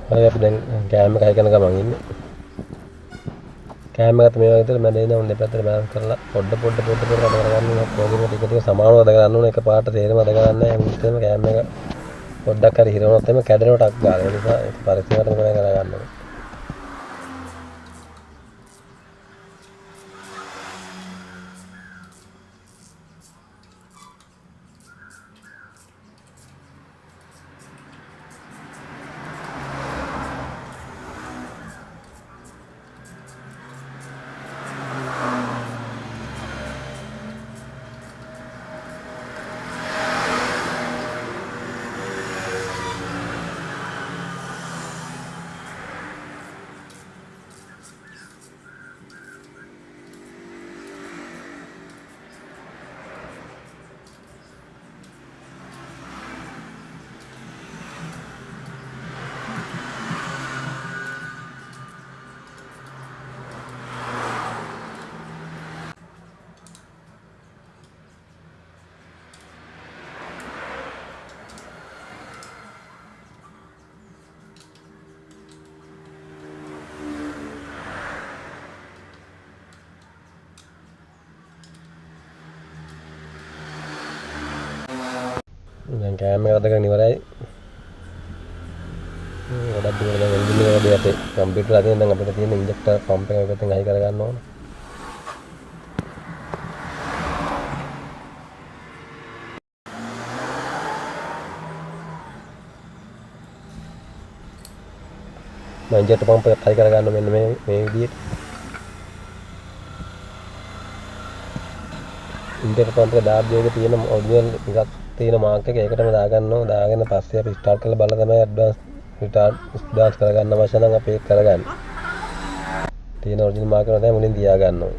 හරි අපි දැන් කෑම කයි කරන ගමන් ඉන්නේ. කෑම ගත්ත මේ වගේ විතර මැදේන උන් දෙපැත්තට බැලන්ස් කරලා පොඩ රට කරගන්න ඕනේ. කෝගෙම ටික සමානව අද ගන්න ඕනේ. එකපාරට තේරෙම අද ගන්න නැහැ. මුලින්ම කෑම එක පොඩ්ඩක් හරි හිරවනොත් එimhe කැඩෙනවට අක් ගාලා. ඒ නිසා ඒක පරිස්සමෙන් කරගන්න ඕනේ. දැන් කෑම එක අද කරගෙන ඉවරයි. ගොඩක් දුර දැන් එන්ජින් එක වැඩි යතේ කම්පියුටර් අදින් දැන් අපිට තියෙන ඉන්ජෙක්ටර් පම්ප් එක පැත්තෙන් අයි කරගන්න ඕන. මම ඉන්ජෙක්ටර් පම්ප් එක අයි කරගන්න මෙන්න මේ විදිහට. ඉන්ජෙක්ටර් පම්ප් එක දාද්දී තියෙන ඔරිජිනල් එකක් තියෙන මාර්ක් එක ඒකටම දාගන්න ඕන. දාගෙන පස්සේ අපි ස්ටාර්ට් කරලා බලලා තමයි ඇඩ්වාන්ස් කරගන්න අවශ්‍ය නම් අපි ඒක කරගන්න. තියෙන ඔරිජිනල් මාර්ක් එක තමයි මුලින් තියාගන්න ඕන.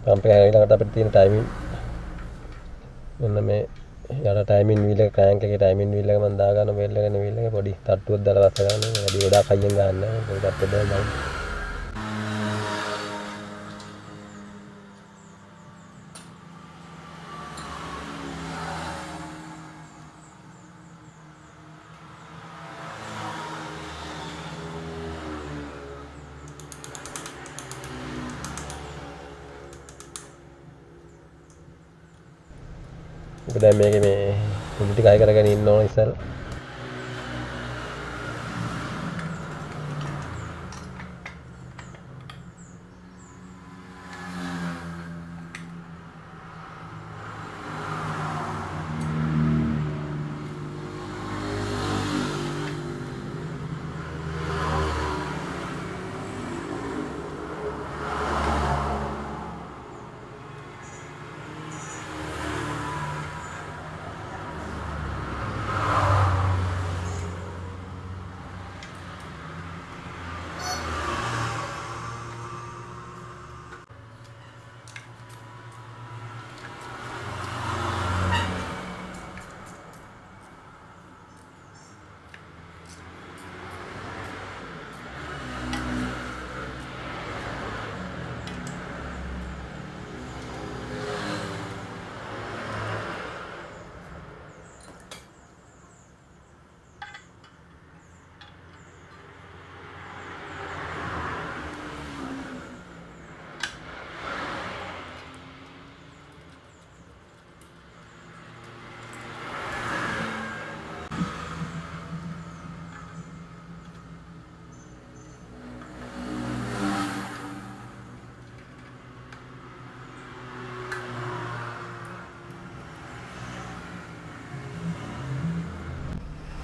පම්ප් එක ඊළඟට අපිට තියෙන ටයිමින් මෙන්න මේ යට ටයිමින් වීල් එක ක්‍රෑන්ක් එකේ ටයිමින් වීල් එක මම දාගන්න වේල් එක පොඩි තට්ටුවක් දාලා වස්ස ගන්න. වැඩි ගොඩාක් හයියෙන් ගන්න නැහැ. පොඩි තට්ටුවක් දාලා මම දැන් මේකේ මේ කුඩු ටික අය කරගෙන ඉන්න ඕන ඉස්සර.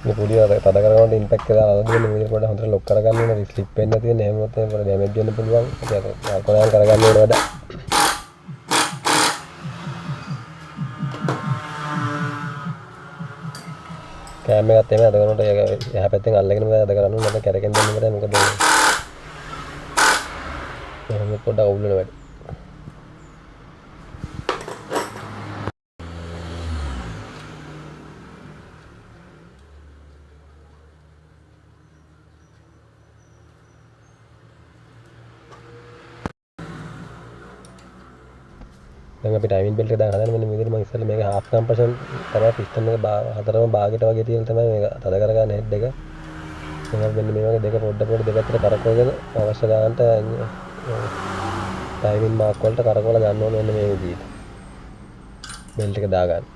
මේ පුඩිය තද කරනකොට ඉම්පැක්ට් එක දාලා දෙන්න මේ පොඩ්ඩක් හොඳට ලොක් කරගන්න ඕනේ ස්ලිප් වෙන්න තියෙන එහෙම නැත්නම් පොඩ්ඩක් ඩැමේජ් වෙන්න පුළුවන් ඒක කල්පනා කරගන්න ඕනේ වැඩ කෑම එකත් එමේ අද කරනකොට එහා පැත්තෙන් අල්ලගෙන මම අද කරන්නේ නැත්නම් කැරකෙන් දෙන්න බෑ මොකද එහෙම පොඩ්ඩක් අවුල් වෙන වැඩ දැන් අපි ටයිමින් බෙල්ට් එක දාන්න හදන මෙන්න මේ විදිහට මම ඉස්සෙල්ලා මේක half compression තමයි පිස්ටන් එක හතරම භාගයට වගේ තියෙන තමයි මේක තද කරගන්න හෙඩ් එක. මෙන්න මේ වගේ දෙක පොඩ දෙපැත්තට කරකවගෙන අවශ්‍ය ගන්නට ටයිමින් මාක් වලට කරකවලා ගන්න ඕනේ මෙන්න මේ විදිහට. බෙල්ට් එක දාගන්න.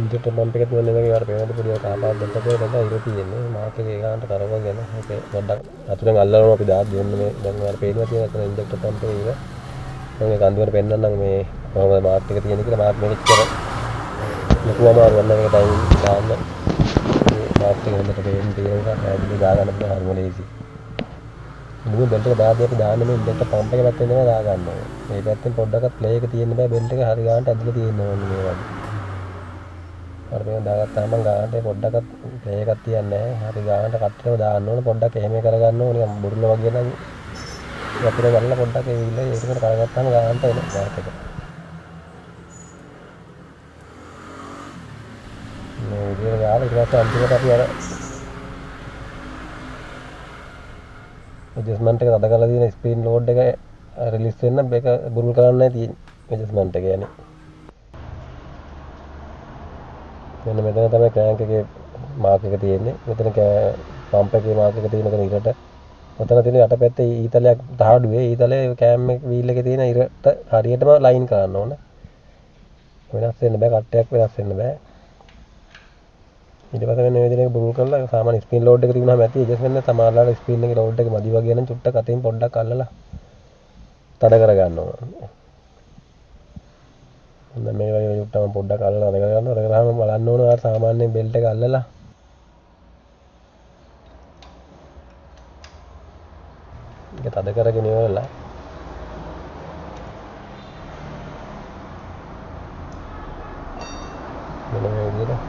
ඉන්ටර් පම්ප් එකත් මෙන්න මේ වගේ පේනද පොඩි කාපාවක් දැක්කම තමයි ඉර තියෙන්නේ මාක් එකේ ගන්නට කරවගෙන ඒක පොඩ්ඩක් අතුරෙන් අල්ලනවා අපි දාත් දෙන්න මේ දැන් ඔයාලා පේනවා තියෙන අතන ඉන්ජෙක්ටර් පම්ප් එකේ ඉර මම ඒක අන්තිමට පෙන්නන්නම් මේ කොහොමද මාක් එක තියෙන්නේ කියලා මාක් මේක ඉච්චර ලකුවම ගන්න මේක ටයිම් දාන්න මේ මාක් එක හොඳට පේන්න තියෙනවා ඇඩ්ලි දාගන්න පුළුවන් හරිම ලේසි මුළු බෙල්ට් එක දාද්දී අපි දාන්නේ මේ ඉන්ජෙක්ටර් පම්ප් එක පැත්තෙන් තමයි දාගන්න ඕනේ මේ පැත්තෙන් පොඩ්ඩක්වත් ප්ලේ එක තියෙන්න බෑ බෙල්ට් එක හරි ගන්නට ඇදලා තියෙන්න ඕනේ මේ වගේ අර මේ දාගත්තාම ගානට පොඩ්ඩක්වත් ප්ලේ එකක් තියන්නේ නැහැ. හරි ගානට කට්ටේම දාන්න ඕනේ. පොඩ්ඩක් එහෙම කරගන්න ඕනේ. නිකන් බුරුල වගේ නම් අපිට ගන්න පොඩ්ඩක් ඒ විල ඒකට කරගත්තාම ගානට එන මාක් එක. මේ විදිහට ගාලා ඊට පස්සේ අන්තිමට අපි අර ඇඩ්ජස්ට්මන්ට් එක තද කරලා තියෙන ස්පීඩ් ලෝඩ් එක රිලීස් වෙන්න මේක බුරුල් කරන්නයි තියෙන්නේ. ඇඩ්ජස්ට්මන්ට් එක යන්නේ. මෙන්න මෙතන තමයි ක්‍රෑන්ක් එකේ මාක් එක තියෙන්නේ. මෙතන පම්ප් එකේ මාක් එක තියෙන තැන ඉරට. ඔතන තියෙන යටපැත්තේ ඊතලයක් තහඩුවේ ඊතලයේ කෑම් එක වීල් එකේ තියෙන ඉරට හරියටම ලයින් කරන්න ඕන. වෙනස් වෙන්න බෑ කට්ටයක් වෙනස් වෙන්න බෑ. ඊට පස්සේ මෙන්න මේ විදිහට බුරුල් කරලා සාමාන්‍ය ස්පීන් ලෝඩ් එක තිබුණාම ඇති ඇඩ්ජස්ට්මන්ට් සමානලාට ස්පීන් එකේ ලෝඩ් එක මදි වගේ නම් චුට්ටක් අතින් පොඩ්ඩක් අල්ලලා තද කර ගන්න ඕන. දැන් මේ වගේ යුක්තම පොඩ්ඩක් අල්ලලා අද කරගන්නවා. අද කරාම බලන්න ඕන ආ සාමාන්‍ය බෙල්ට් එක අල්ලලා ඒක තද කරගෙන ඉවරලා මෙන්න මේ විදිහට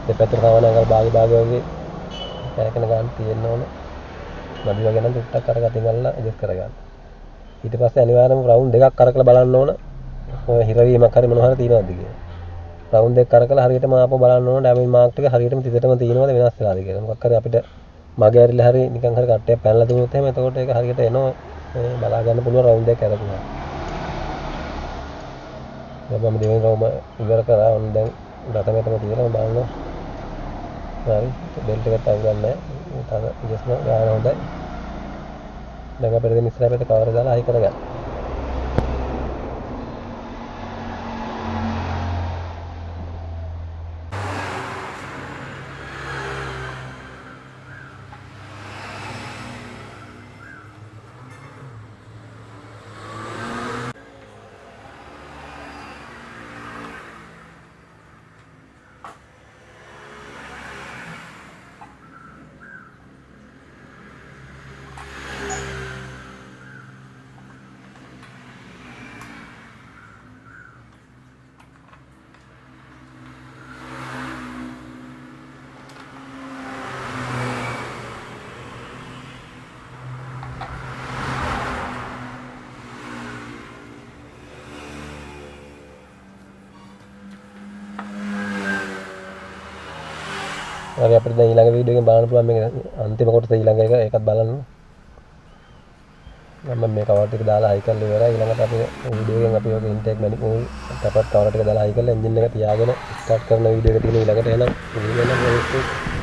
දෙපැත්තට සමාන අඟල් භාග වගේ පැකන ගන්න තියෙන්න ඕන. මදි වගේ නම් චුට්ටක් අරගතින් අල්ලලා ඇඩ්ජස්ට් කරගන්න. ඊට පස්සේ අනිවාර්යයෙන්ම රවුන්ඩ් දෙකක් කරකලා බලන්න ඕන. හිරවීමක් හරි මොනවා හරි තියෙනවද කියලා. රවුන්ඩ් එක කරකලා හරියටම ආපහු බලන්න ඕන ඩැමේජ් මාක් එක හරියටම තිතටම තියෙනවද වෙනස් වෙලාද කියලා. මොකක් හරි අපිට මග ඇරිලා හරි නිකන් හරි කට්ටයක් පැනලා දුන්නොත් එහෙම එතකොට ඒක හරියට එනවා බලා ගන්න පුළුවන් රවුන්ඩ් එක කරපුවා. දැන් මම දෙවෙනි රවුම ඉවර කරා. ඔන්න දැන් ගතමෙතම තියලා බලනවා. හරි බෙල්ට් එකත් අල්ලන්නේ නැහැ. තව ජස්ට් ගාන හොඳයි. දැන් අපිට දෙන ඉස්සරහ පැත්තේ කවර දාලා හයි කරගන්න. හරි අපිට දැන් ඊළඟ වීඩියෝ එකෙන් බලන්න පුළුවන් මේක අන්තිම කොටස ඊළඟ එක ඒකත් බලන්න. මම මේ කවර් ටික දාලා හයි කරලා ඉවරයි. ඊළඟට අපි වීඩියෝ එකෙන් අපි ඔක ඉන්ටේක් මැනිපුල් තපත් කවර් ටික දාලා හයි කරලා එන්ජින් එක තියාගෙන ස්ටාර්ට් කරන වීඩියෝ එක තියෙන ඊළඟට එහෙනම්